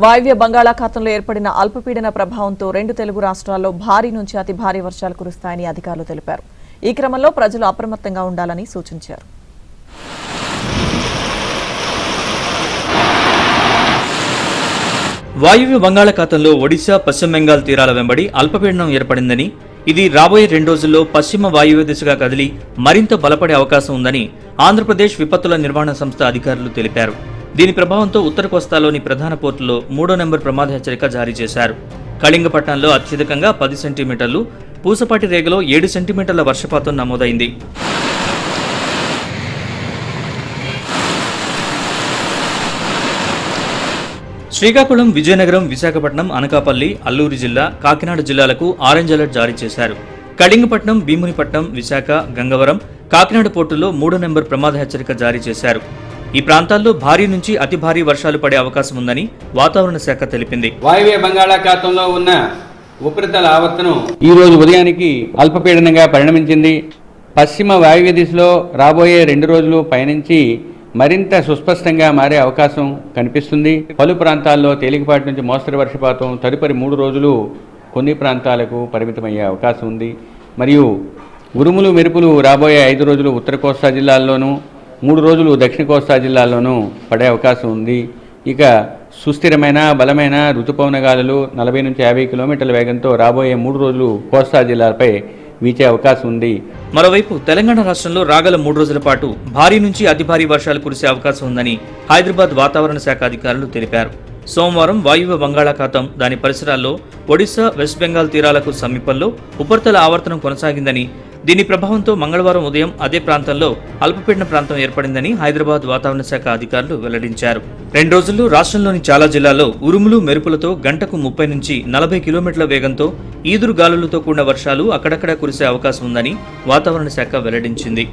వాయువ్య బంగాళాఖాతంలో ఏర్పడిన అల్పపీడన ప్రభావంతో రెండు తెలుగు రాష్ట్రాల్లో భారీ నుంచి అతి భారీ వర్షాలు కురుస్తాయని అధికారులు తెలిపారు. ఈ క్రమంలో ప్రజలు అప్రమత్తంగా ఉండాలని సూచించారు. వాయువ్య బంగాళాఖాతంలో ఒడిశా, పశ్చిమ బెంగాల్ తీరాల వెంబడి అల్పపీడనం ఏర్పడిందని, ఇది రాబోయే 2 రోజుల్లో పశ్చిమ వాయువ్య దిశగా కదిలి మరింత బలపడే అవకాశం ఉందని ఆంధ్రప్రదేశ్ విపత్తుల నిర్వహణ సంస్థ అధికారులు తెలిపారు. దీని ప్రభావంతో ఉత్తర కోస్తాలోని ప్రధాన పోర్టులో 3వ నెంబర్ ప్రమాద హెచ్చరిక జారీ చేశారు. కళింగపట్నంలో అత్యధికంగా 10 సెంటీమీటర్లు, పూసపాటి రేగలో 7 సెంటీమీటర్ల వర్షపాతం నమోదైంది. శ్రీకాకుళం, విజయనగరం, విశాఖపట్నం, అనకాపల్లి, అల్లూరు జిల్లా, కాకినాడ జిల్లాలకు ఆరెంజ్ అలర్ట్ జారీ చేశారు. కళింగపట్నం, భీమునిపట్నం, విశాఖ, గంగవరం, కాకినాడ పోర్టుల్లో 3వ నెంబర్ ప్రమాద హెచ్చరిక జారీ చేశారు. ఈ ప్రాంతాల్లో భారీ నుంచి అతి భారీ వర్షాలు పడే అవకాశం ఉందని వాతావరణ శాఖ తెలిపింది. వాయువ్య బంగాళాఖాతంలో ఉన్న ఉపరితల ఆవర్తనం ఈ రోజు ఉదయానికి అల్పపీడనంగా పరిణమించింది. పశ్చిమ వాయువ్య దిశలో రాబోయే 2 రోజులు పయనించి మరింత సుస్పష్టంగా మారే అవకాశం కనిపిస్తుంది. పలు ప్రాంతాల్లో తేలికపాటి నుంచి మోస్తరు వర్షపాతం తదుపరి 3 రోజులు కొన్ని ప్రాంతాలకు పరిమితమయ్యే అవకాశం ఉంది. మరియు ఉరుములు, మెరుపులు రాబోయే 5 రోజులు ఉత్తర కోస్తా జిల్లాల్లోనూ 3 రోజులు దక్షిణ కోస్తా జిల్లాల్లోనూ పడే అవకాశం ఉంది. ఇక సుస్థిరమైన బలమైన రుతుపవన గాలులు 40 నుంచి 50 కిలోమీటర్ల వేగంతో రాబోయే 3 రోజులు కోస్తా జిల్లాలపై వీచే అవకాశం ఉంది. మరోవైపు తెలంగాణ రాష్ట్రంలో రాగల 3 రోజుల పాటు భారీ నుంచి అతి భారీ వర్షాలు కురిసే అవకాశం ఉందని హైదరాబాద్ వాతావరణ శాఖ అధికారులు తెలిపారు. సోమవారం వాయువ్య బంగాళాఖాతం, దాని పరిసరాల్లో ఒడిశా, వెస్ట్ బెంగాల్ తీరాలకు సమీపంలో ఉపరితల ఆవర్తనం కొనసాగిందని, దీని ప్రభావంతో మంగళవారం ఉదయం అదే ప్రాంతంలో అల్పపీడన ప్రాంతం ఏర్పడిందని హైదరాబాద్ వాతావరణ శాఖ అధికారులు వెల్లడించారు. 2 రోజుల్లో రాష్ట్రంలోని చాలా జిల్లాల్లో ఉరుములు, మెరుపులతో గంటకు 30 నుంచి 40 కిలోమీటర్ల వేగంతో ఈదురు గాలులతో కూడిన వర్షాలు అక్కడక్కడా కురిసే అవకాశం ఉందని వాతావరణ శాఖ వెల్లడించింది.